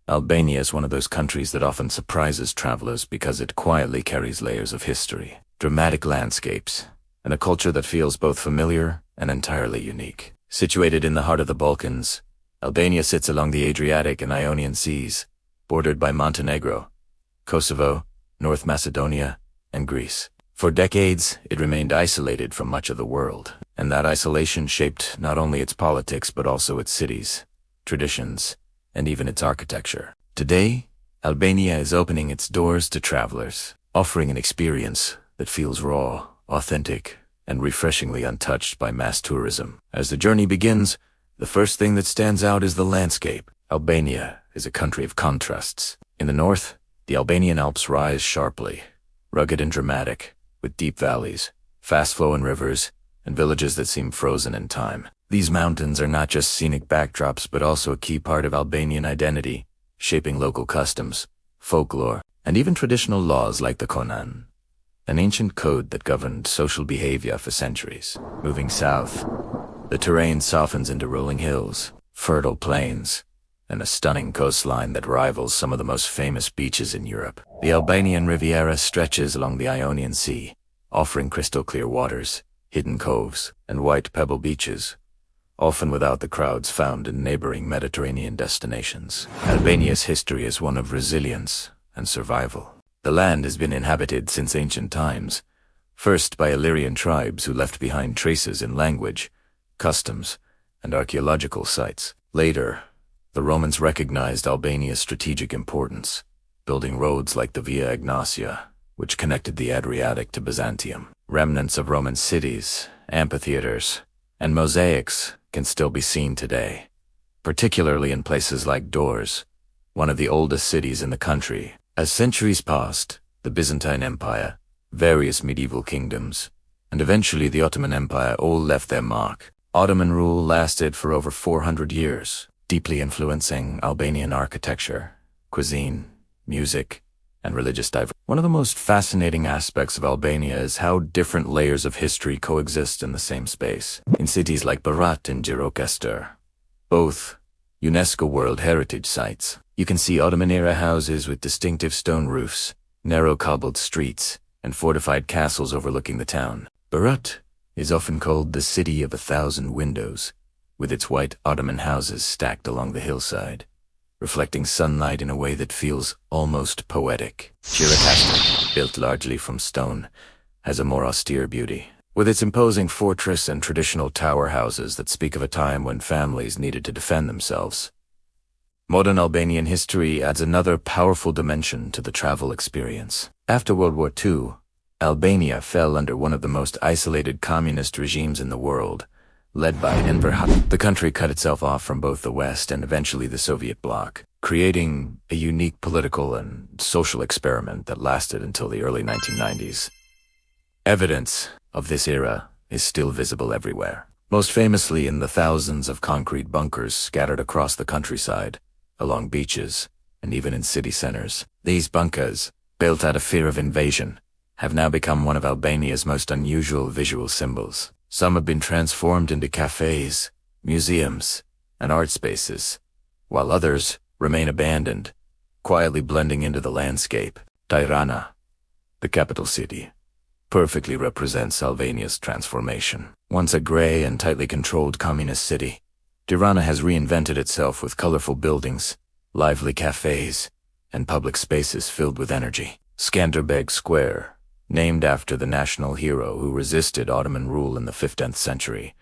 Albania is one of those countries that often surprises travelers because it quietly carries layers of history, dramatic landscapes, and a culture that feels both familiar and entirely unique. Situated in the heart of the Balkans, Albania sits along the Adriatic and Ionian Seas, bordered by Montenegro, Kosovo, North Macedonia, and Greece. For decades, it remained isolated from much of the world, and that isolation shaped not only its politics but also its cities, traditions, and even its architecture. Today, Albania is opening its doors to travelers, offering an experience that feels raw, authentic, and refreshingly untouched by mass tourism. As the journey begins, the first thing that stands out is the landscape. Albania is a country of contrasts. In the north, the Albanian Alps rise sharply, rugged and dramatic, with deep valleys, fast-flowing rivers, and villages that seem frozen in time. These mountains are not just scenic backdrops but also a key part of Albanian identity, shaping local customs, folklore, and even traditional laws like the Konan, an ancient code that governed social behavior for centuries. Moving south, the terrain softens into rolling hills, fertile plains, and a stunning coastline that rivals some of the most famous beaches in Europe. The Albanian Riviera stretches along the Ionian Sea, offering crystal-clear waters, hidden coves, and white pebble beaches, often without the crowds found in neighboring Mediterranean destinations. Albania's history is one of resilience and survival. The land has been inhabited since ancient times, first by Illyrian tribes who left behind traces in language, customs, and archaeological sites. Later, the Romans recognized Albania's strategic importance, building roads like the Via Egnatia, which connected the Adriatic to Byzantium. Remnants of Roman cities, amphitheaters, and mosaics can still be seen today, particularly in places like Dors, one of the oldest cities in the country. As centuries passed, the Byzantine Empire, various medieval kingdoms, and eventually the Ottoman Empire all left their mark. Ottoman rule lasted for over 400 years, deeply influencing Albanian architecture, cuisine, music, and religious diversity. One of the most fascinating aspects of Albania is how different layers of history coexist in the same space. In cities like Berat and Gjirokastër, both UNESCO World Heritage Sites, you can see Ottoman-era houses with distinctive stone roofs, narrow cobbled streets, and fortified castles overlooking the town. Berat is often called the City of 1,000 Windows, with its white Ottoman houses stacked along the hillside, reflecting sunlight in a way that feels almost poetic. Gjirokaster, built largely from stone, has a more austere beauty, with its imposing fortress and traditional tower houses that speak of a time when families needed to defend themselves. Modern Albanian history adds another powerful dimension to the travel experience. After World War II, Albania fell under one of the most isolated communist regimes in the world, led by Enver Hoxha. The country cut itself off from both the West and eventually the Soviet bloc, creating a unique political and social experiment that lasted until the early 1990s. Evidence of this era is still visible everywhere, most famously in the thousands of concrete bunkers scattered across the countryside, along beaches, and even in city centers. These bunkers, built out of fear of invasion, have now become one of Albania's most unusual visual symbols. Some have been transformed into cafes, museums, and art spaces, while others remain abandoned, quietly blending into the landscape. Tirana, the capital city, perfectly represents Albania's transformation. Once a gray and tightly controlled communist city, Tirana has reinvented itself with colorful buildings, lively cafes, and public spaces filled with energy. Skanderbeg Square, named after the national hero who resisted Ottoman rule in the 15th century,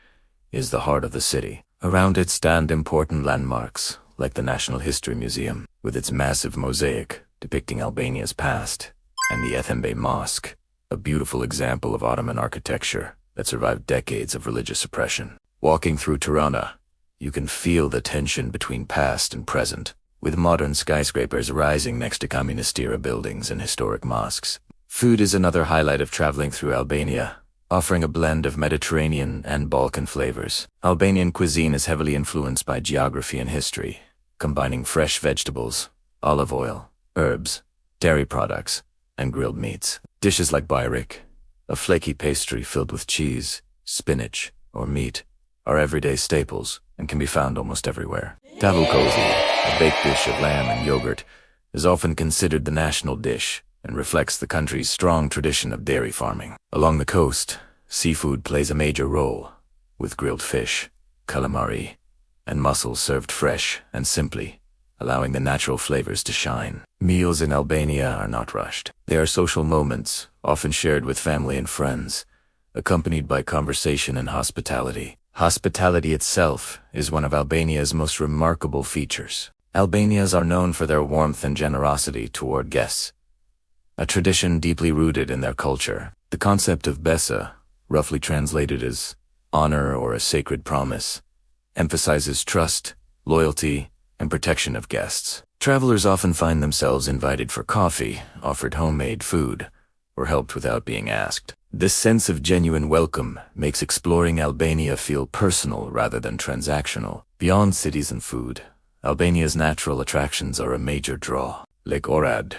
is the heart of the city. Around it stand important landmarks, like the National History Museum, with its massive mosaic depicting Albania's past, and the Ethembe Mosque, a beautiful example of Ottoman architecture that survived decades of religious oppression. Walking through Tirana, you can feel the tension between past and present, with modern skyscrapers rising next to communist-era buildings and historic mosques. Food is another highlight of traveling through Albania, offering a blend of Mediterranean and Balkan flavors. Albanian cuisine is heavily influenced by geography and history, combining fresh vegetables, olive oil, herbs, dairy products, and grilled meats. Dishes like bajrik, a flaky pastry filled with cheese, spinach, or meat, are everyday staples and can be found almost everywhere. Tavukosi, a baked dish of lamb and yogurt, is often considered the national dish and reflects the country's strong tradition of dairy farming. Along the coast, seafood plays a major role, with grilled fish, calamari, and mussels served fresh and simply, allowing the natural flavors to shine. Meals in Albania are not rushed. They are social moments, often shared with family and friends, accompanied by conversation and hospitality. Hospitality itself is one of Albania's most remarkable features. Albanians are known for their warmth and generosity toward guests, a tradition deeply rooted in their culture. The concept of besa, roughly translated as honor or a sacred promise, emphasizes trust, loyalty, and protection of guests. Travelers often find themselves invited for coffee, offered homemade food, or helped without being asked. This sense of genuine welcome makes exploring Albania feel personal rather than transactional. Beyond cities and food, Albania's natural attractions are a major draw. Lake Orad,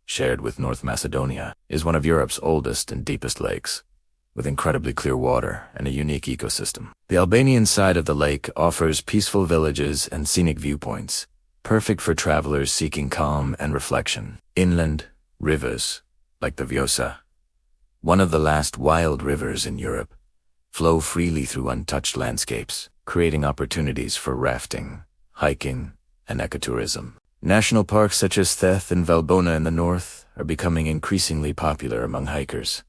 shared with North Macedonia, is one of Europe's oldest and deepest lakes, with incredibly clear water and a unique ecosystem. The Albanian side of the lake offers peaceful villages and scenic viewpoints, perfect for travelers seeking calm and reflection. Inland rivers, like the Vjosa, one of the last wild rivers in Europe, flow freely through untouched landscapes, creating opportunities for rafting, hiking, and ecotourism. National parks such as Theth and Valbona in the north are becoming increasingly popular among hikers,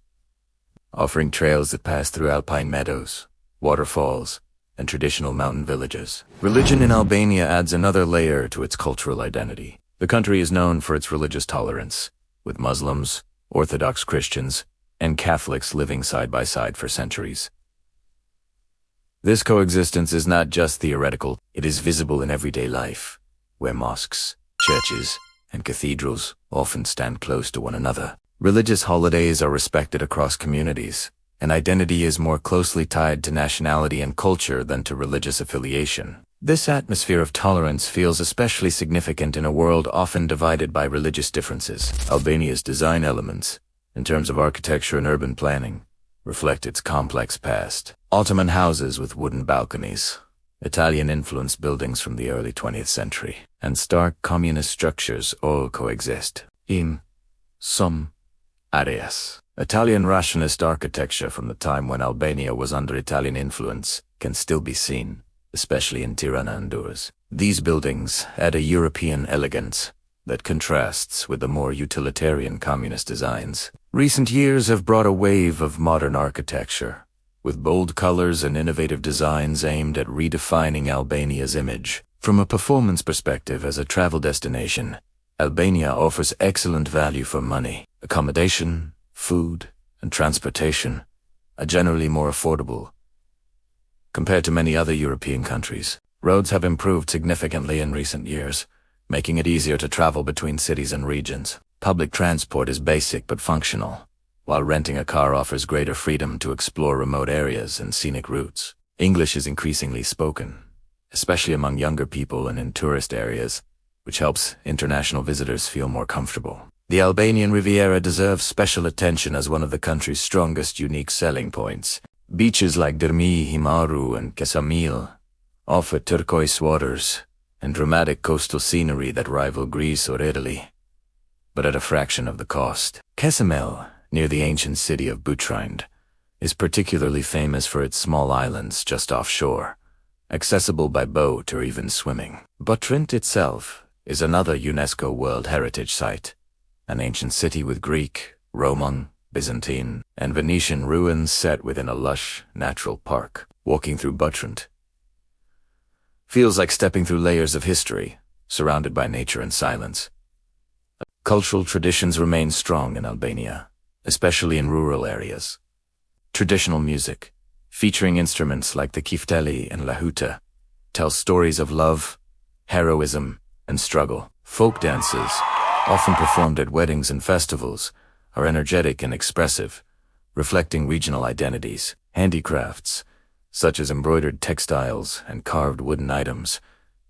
offering trails that pass through alpine meadows, waterfalls, and traditional mountain villages. Religion in Albania adds another layer to its cultural identity. The country is known for its religious tolerance, with Muslims, Orthodox Christians, and Catholics living side by side for centuries. This coexistence is not just theoretical, it is visible in everyday life, where mosques, churches, and cathedrals often stand close to one another. Religious holidays are respected across communities, and identity is more closely tied to nationality and culture than to religious affiliation. This atmosphere of tolerance feels especially significant in a world often divided by religious differences. Albania's design elements, in terms of architecture and urban planning, reflect its complex past. Ottoman houses with wooden balconies, Italian-influenced buildings from the early 20th century, and stark communist structures all coexist. In some areas, Italian rationalist architecture from the time when Albania was under Italian influence can still be seen, especially in Tirana and Durrës. These buildings add a European elegance that contrasts with the more utilitarian communist designs. Recent years have brought a wave of modern architecture, with bold colors and innovative designs aimed at redefining Albania's image. From a performance perspective as a travel destination, Albania offers excellent value for money. Accommodation, food, and transportation are generally more affordable compared to many other European countries. Roads have improved significantly in recent years, making it easier to travel between cities and regions. Public transport is basic but functional, while renting a car offers greater freedom to explore remote areas and scenic routes. English is increasingly spoken, especially among younger people and in tourist areas, which helps international visitors feel more comfortable. The Albanian Riviera deserves special attention as one of the country's strongest unique selling points. Beaches like Dermi, Himaru, and Kesamil offer turquoise waters and dramatic coastal scenery that rival Greece or Italy, but at a fraction of the cost. Kesamil, near the ancient city of Butrind, is particularly famous for its small islands just offshore, accessible by boat or even swimming. Butrind itself is another UNESCO World Heritage Site, an ancient city with Greek, Roman, Byzantine, and Venetian ruins set within a lush, natural park. Walking through Butrind feels like stepping through layers of history, surrounded by nature and silence. Cultural traditions remain strong in Albania, especially in rural areas. Traditional music, featuring instruments like the kifteli and lahuta, tells stories of love, heroism, and struggle. Folk dances, often performed at weddings and festivals, are energetic and expressive, reflecting regional identities. Handicrafts, such as embroidered textiles and carved wooden items,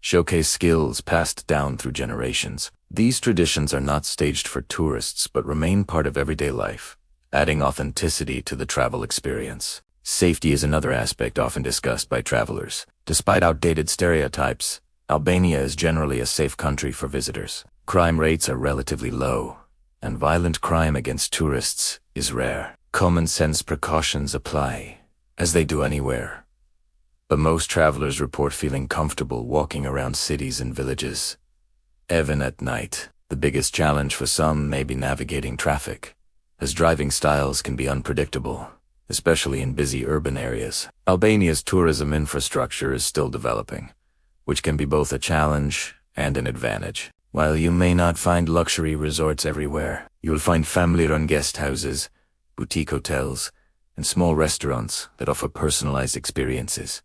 showcase skills passed down through generations. These traditions are not staged for tourists but remain part of everyday life, adding authenticity to the travel experience. Safety is another aspect often discussed by travelers. Despite outdated stereotypes, Albania is generally a safe country for visitors. Crime rates are relatively low, and violent crime against tourists is rare. Common sense precautions apply, as they do anywhere. But most travelers report feeling comfortable walking around cities and villages, even at night. The biggest challenge for some may be navigating traffic, as driving styles can be unpredictable, especially in busy urban areas. Albania's tourism infrastructure is still developing, which can be both a challenge and an advantage. While you may not find luxury resorts everywhere, you'll find family-run guest houses, boutique hotels, and small restaurants that offer personalized experiences.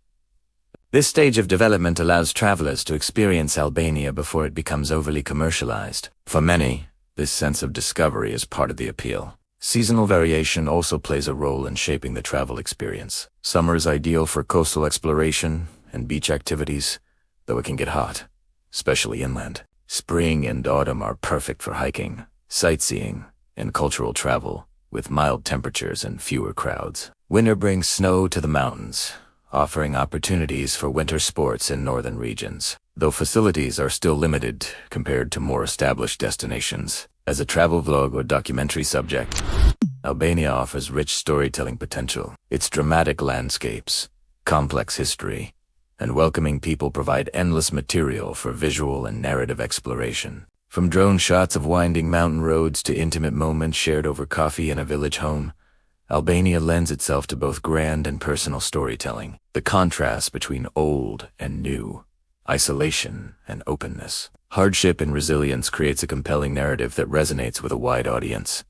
This stage of development allows travelers to experience Albania before it becomes overly commercialized. For many, this sense of discovery is part of the appeal. Seasonal variation also plays a role in shaping the travel experience. Summer is ideal for coastal exploration and beach activities, though it can get hot, especially inland. Spring and autumn are perfect for hiking, sightseeing, and cultural travel, with mild temperatures and fewer crowds. Winter brings snow to the mountains, offering opportunities for winter sports in northern regions, though facilities are still limited compared to more established destinations. As a travel vlog or documentary subject, Albania offers rich storytelling potential. Its dramatic landscapes, complex history, and welcoming people provide endless material for visual and narrative exploration. From drone shots of winding mountain roads to intimate moments shared over coffee in a village home, Albania lends itself to both grand and personal storytelling. The contrast between old and new, isolation and openness, hardship and resilience creates a compelling narrative that resonates with a wide audience.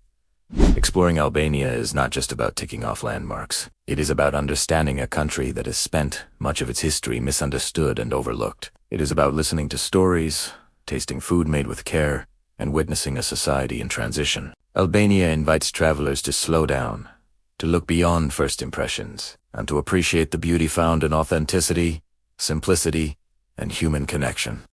Exploring Albania is not just about ticking off landmarks. It is about understanding a country that has spent much of its history misunderstood and overlooked. It is about listening to stories, tasting food made with care, and witnessing a society in transition. Albania invites travelers to slow down, to look beyond first impressions, and to appreciate the beauty found in authenticity, simplicity, and human connection.